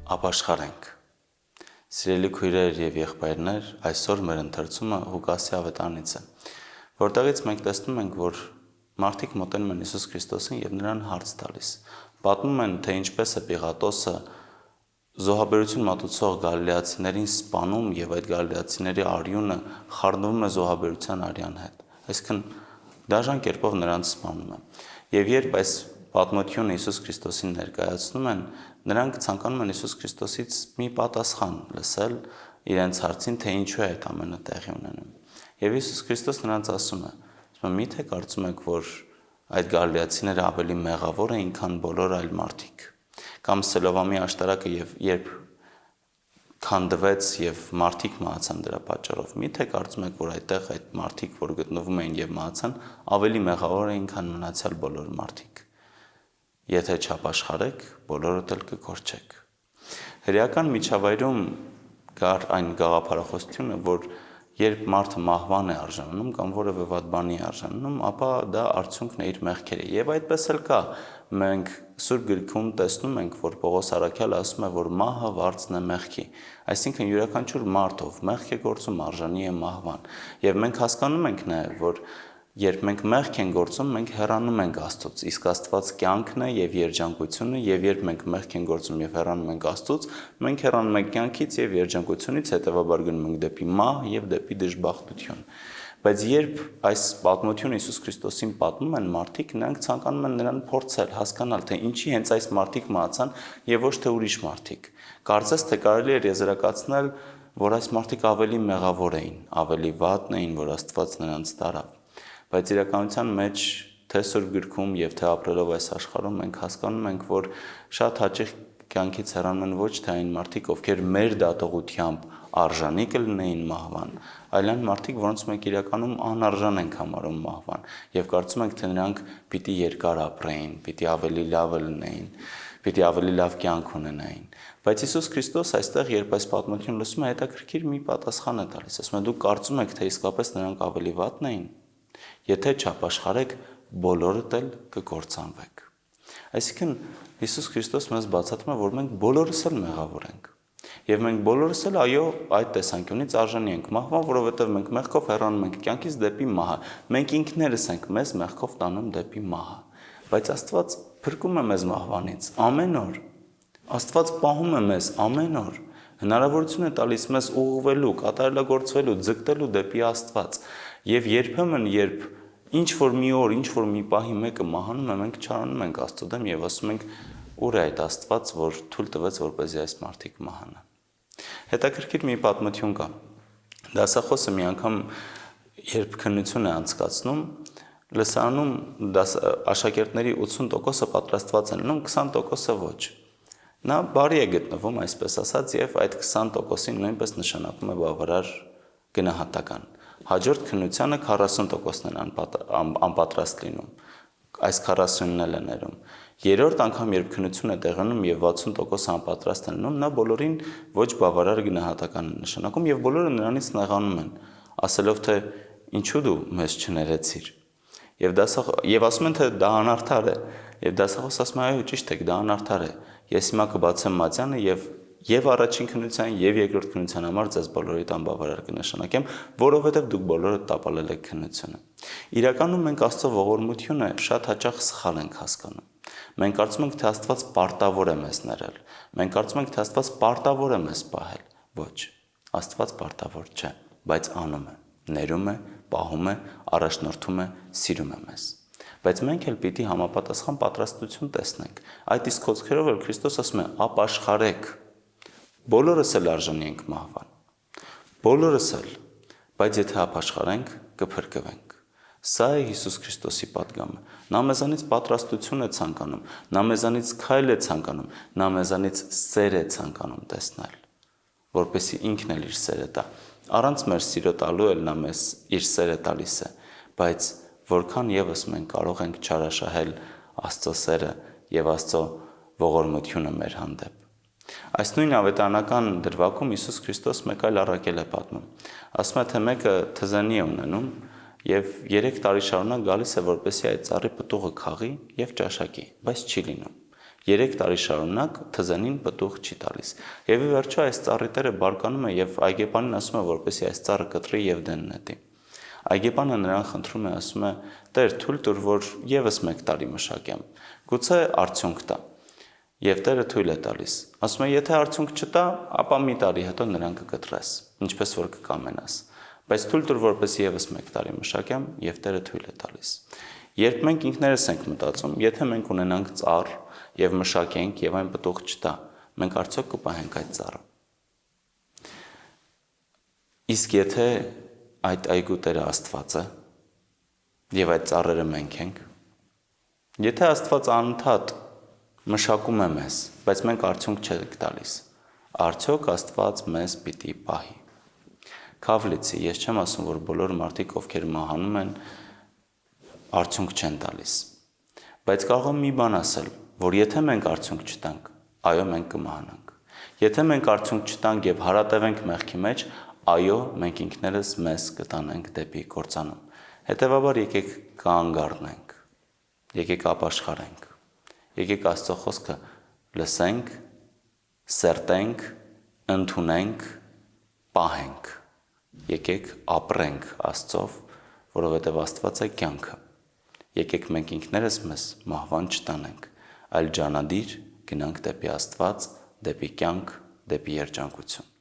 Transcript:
ապաշխարենք։ Սիրելի քույրեր եւ եղբայրներ, այսօր մեր ընթերցումը Ղուկասի ավետարանից է, որտեղից մենք տեսնում ենք, որ մարդիկ մոտենում են Հիսուս Քրիստոսին եւ նրան հարց տալիս։ Պատմում են, թե ինչպես է Պիղատոսը զոհաբերություն մատուցող գալիլեացիներին սպանում եւ այդ գալիլեացիների արյունը խառնվում է զոհաբերության արյան հետ։ Այսինքն դաժան կերպով նրանց սպանում է։ Եվ երբ այս պատմությունը Հիսուս Քրիստոսին ներկայացնում են, նրանք ցանկանում են Հիսուս Քրիստոսից մի պատասխան լսել իրենց հարցին, թե ինչու է այդ ամենը տեղի ունենում։ Եվ Հիսուս Քրիստոս նրանց ասում է. «Միթե կարծում եք, որ այդ գալիլեացիները ավելի մեղավոր էին, քան բոլոր այլ մարդիկ»։ Կամ Սելովամի աշտարակը երբ քանդվեց եւ մարդիկ մահացան դրա պատճառով։ Միթե կարծում եք, որ այդտեղ այդ մարդիկ, որ գտնվում էին եւ մահացան, ավելի մեղավոր էին, քան մնացյալ բոլոր մարդիկ։ Եթե չապաշխարեք, բոլորդ էլ կկորչեք։ Հրեական միջավայրում կար այն գաղափարախոսությունը, որ երբ մարդը մահվան է արժանանում կամ որևէ վատ բանի է արժանանում, ապա դա արդյունքն է իր մեղքերի։ Եվ այդպես էլ կա։ Մենք Սուրբ Գրքում տեսնում ենք, որ Պողոս առաքյալը ասում է, որ մահը վարձն է մեղքի։ Այսինքն յուրաքանչյուր մարդ, ով մեղք է գործում, արժանի է մահվան։ Եվ մենք հասկանում ենք նաև, որ երբ մենք մեղք ենք գործում, մենք հեռանում ենք Աստծուց, իսկ Աստված կյանքն է եւ երջանկությունը, եւ երբ մենք մեղք ենք գործում եւ հեռանում ենք Աստծուց, մենք հեռանում ենք կյանքից եւ երջանկությունից, հետեւաբար գնում ենք դեպի մահ եւ դեպի դժբախտություն։ Բայց երբ այս պատմությունը Հիսուս Քրիստոսին պատմում են մարդիկ, նրանք ցանկանում են նրան փորձել, հասկանալ, թե ինչի հենց այս մարդիկ մահացան եւ ոչ թե ուրիշ մարդիկ։ Կարծես թե կարելի է եզրակացնել, որ այս մարդիկ ավելի մեղավոր էին, ավելի վատն էին, որ Աստված նրանց տարավ։ Բայց իրականության մեջ թե Սուրբ Գրքում եւ թե ապրելով այս աշխարհում մենք հասկանում ենք, որ շատ հաճախ կյանքից հեռանում են ոչ թե այն մարդիկ, ովքեր մեր դատողությամբ արժանի կլինեին մահվան, այլ այն մարդիկ, որոնց մենք իրականում անարժան ենք համարում մահվան եւ կարծում ենք, թե նրանք պիտի երկար ապրեին, պիտի ավելի լավը լինեին, պիտի ավելի լավ կյանք ունենային։ Բայց Հիսուս Քրիստոս այստեղ, երբ այս պատմությունը լսում է, հետաքրքիր մի պատասխան է տալիս։ Ասում է՝ դուք կարծում եք, թե իսկապես նրանք ավելի վատն էին։ Եթե չապաշխարեք, բոլորդ էլ կկործանվեք։ Այսինքն Հիսուս Քրիստոս մեզ բացատրում է, որ մենք բոլորս էլ մեղավոր ենք։ Եվ մենք բոլորս էլ այո, այդ տեսանկյունից արժանի ենք մահվան, որովհետև մենք մեղքով հեռանում ենք կյանքից դեպի մահը։ Մենք ինքներս ենք մեզ մեղքով տանում դեպի մահը։ Բայց Աստված փրկում է մեզ մահվանից ամեն օր։ Աստված պահում է մեզ ամեն օր։ Հնարավորություն է տալիս մեզ ուղղվելու, կատարելագործվելու, ձգտելու դեպի Աստված։ Եվ երբեմն, երբ ինչ-որ մի օր, ինչ-որ մի պահի մեկը մահանում է, մենք չարանում ենք Աստծո դեմ եւ ասում ենք՝ ուր է այդ Աստված, որ թույլ տվեց, որպեսզի այս մարդիկ մահանան։ Հետաքրքիր մի պատմություն կա։ Դասախոսը մի անգամ, երբ քննություն է անցկացնում, լսարանում աշակերտների 80%-ը պատրաստված են լինում, 20%-ը ոչ։ Նա բարի է գտնվում, այսպես ասած, եւ այդ 20%-ին նույնպես նշանակում է բավարար գնահատական։ Հաջորդ քննությանը 40%-ն են անպատրաստ լինում, այս 40-ն էլ է ներում։ Երրորդ անգամ, երբ քննություն է տեղանում եւ 60% անպատրաստ են լինում, նա բոլորին ոչ բավարար գնահատական է նշանակում եւ բոլորը նրանից նեղանում են, ասելով թե ինչու դու մեզ չներեցիր։ Եվ ասում են, թե դա անարդար է։ Եվ դասախոսը ասում է, այո, ճիշտ է, դա անարդար է։ Ես հիմա կբացեմ մատյանը եւ առաջին քննության եւ երկրորդ քննության համար ձեզ բոլորիդ անբավարար կնշանակեմ, որովհետեւ դուք բոլորը տապալել եք քննությունը։ Իրականում մենք Աստծո ողորմությունը շատ հաճախ սխալ ենք հասկանում։ Մենք կարծում ենք, թե Աստված պարտավոր է մեզ ներել։ Մենք կարծում ենք, թե Աստված պարտավոր է մեզ պահել։ Ոչ, Աստված պարտավոր չէ, բայց անում է, ներում է, պահում է, առաջնորդում է, սիրում է մեզ։ Բայց մենք էլ պիտի համապատասխան պատրաստություն տեսնենք։ Այդ իսկ խոսքերով էլ Քրիստոս ասում է՝ ապաշխարեք։ Բոլորս էլ արժանի ենք մահվան։ Բոլորս էլ, բայց եթե ապաշխարենք, կփրկվենք։ Սա է Հիսուս Քրիստոսի պատգամը։ Նա մեզանից պատրաստություն է ցանկանում, նա մեզանից քայլ է ցանկանում, նա մեզանից սեր է ցանկանում տեսնել, որպեսզի ինքն էլ իր սերը տա։ Առանց մեր սիրո տալու էլ նա մեզ իր սերը տալիս է, բայց որքան եւս մենք կարող ենք չարաշահել Աստծո սերը եւ Աստծո ողորմությունը մեր հանդեպ։ Այս նույն ավետարանական դրվագում Հիսուս Քրիստոս մեկ այլ առաքել է պատմում։ Ասում է, թե մեկը թզենի է ունենում եւ 3 տարի շարունակ գալիս է, որպեսզի այդ ծառի պտուղը քաղի եւ ճաշակի, բայց չի լինում։ 3 տարի շարունակ թզենին պտուղ չի տալիս։ Եվ ի վերջո այս ծառի տերը բարկանում է եւ այգեպանին ասում է, որպեսզի այս ծառը կտրի եւ դեն նետի։ Այգեպանը նրան խնդրում է, ասում է. «Տեր, թույլ տուր, որ եւս 1 տարի մշակեմ։ Գուցե արդյունք տա»։ Եվ Տերը թույլ է տալիս։ Ասում է. «Եթե արդյունք չտա, ապա մի տարի հետո նրան կկտրես, ինչպես որ կկամենաս։ Բայց թույլ տուր, որպեսզի եւս 1 տարի մշակեմ», եւ Տերը թույլ է տալիս։ Երբ մենք ինքներս ենք մտածում, եթե մենք ունենանք ծառ եւ մշակենք եւ այն պտուղ չտա, մենք արդյոք կպահենք այդ ծառը։ Իսկ եթե այդ այգու Տերը Աստված է եւ այդ ծառերը մենք ենք, եթե Աստված անընդհատ մշակում է մեզ, բայց մենք արդյունք չենք տալիս, արդյոք Աստված մեզ պիտի պահի։ Քավլիցի, ես չեմ ասում, որ բոլոր մարդիկ, ովքեր մահանում են, արդյունք չեն տալիս։ Բայց կարող եմ մի բան ասել, որ եթե մենք արդյունք չտանք, այո, մենք կմահանանք։ Եթե մենք արդյունք չտանք եւ հարատևենք մեղքի մեջ, այո, մենք ինքներս մեզ կտանենք դեպի կործանում։ Հետևաբար եկեք կանգ առնենք, եկեք ապաշխարենք, եկեք Աստծո խոսքը լսենք, սերտենք, ընդունենք, պահենք, եկեք ապրենք Աստծով, որովհետև Աստված է կյանքը։ Եկեք մենք ինքներս մեզ մահվան չտանենք, այլ ջանադիր գնանք դեպի Աստված, դեպի կյանք, դեպի երջանկություն։